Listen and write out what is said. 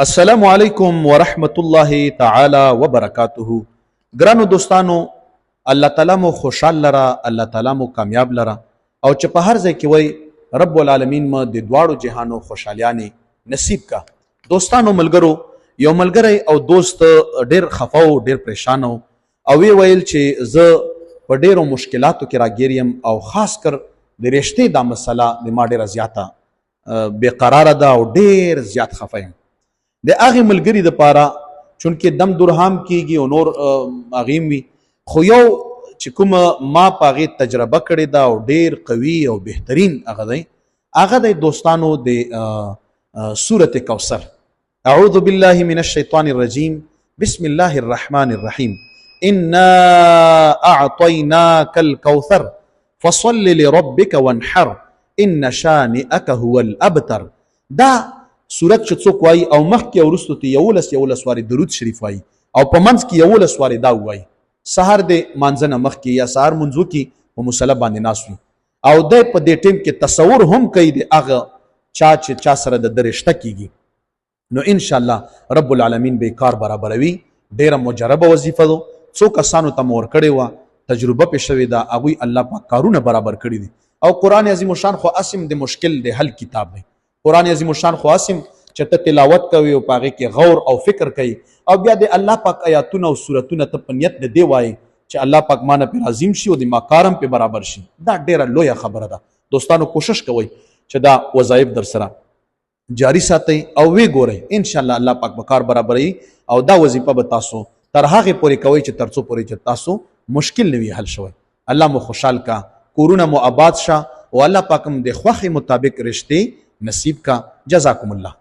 السلام علیکم ورحمت الله تعالی وبرکاته. ګرانو دوستانو، الله تعالی مو خوشحال لره، الله تعالی مو کامیاب لره، او چې په هر ځای کې وای رب العالمین مو د دواړو جهانو خوشحالیانې نصیب کا. دوستانو ملګرو، یو ملګری او دوست ډیر خفه او ډیر پریشان او وی ویل چې زه په ډیرو مشکلاتو کې راګیر یم او خاص کر د رشتې دا مسله د ما ډیره زیاته بے قراره ده او ډیر زیات خفه یم. د هغې ملګري دپاره چونکې دم درهم کیږي او نور هغې وي، خو یو چې کومه ما په هغې تجربه کړې ده او ډیر قوي او بهترین هغه دی دوستانو د سورت کوثر. اعوذ بالله من الشیطان الرجیم، بسم الله الرحمن الرحیم. انا اعطیناک الکوثر فصل لربک وانحر ان شانئک هو الابتر. دا سورت چې څوک وایي او مخکې او وروستو ته یولس وارې درود شریف وایي او په منځ کې 11 وارې دا ووایي، سهار د مانځه نه مخکې یا سهار منځو کې په مصلی باندې ناست وي او دی په دې ټیم کې تصور هم کوي د هغه چا چې چا سره د ده رشته کیږي، نو انشاءالله رب العالمین به کار برابروي. ډیره مجربه وظیفه ده، څو کسانو ته مو ورکړې وه، تجربه پې شوې ده، هغوی الله پاک کارونه برابر کړي دي. او قرآن عظیم الشان خو اسم د مشکل د حل کتاب دی. قرآن عظیم الشان خو اسم چې ته تلاوت کوي او په هغې کې غور او فکر کوي او بیا د الله پاک آیاتونه او سورتونه ته په نیت د دې وایي چې الله پاک ما نه پې عظیم شي او د ما کار هم پې برابر شي. دا ډیره لویه خبره ده. دوستانو کوشش کوئ چې دا وظایف در سره جاری ساتئ او وی ګورئ، انشاءالله الله پاک به کار برابروي او دا وظیفه به تاسو تر هغې پورې کوئ چې تر څو پورې چې تاسو مشکل نه وي حل شوی. الله مو خوشحال کا، کورونه مو آباد شه او الله پاک هم د خوښې مطابق رشتې نصیب کا. جزاکم الله.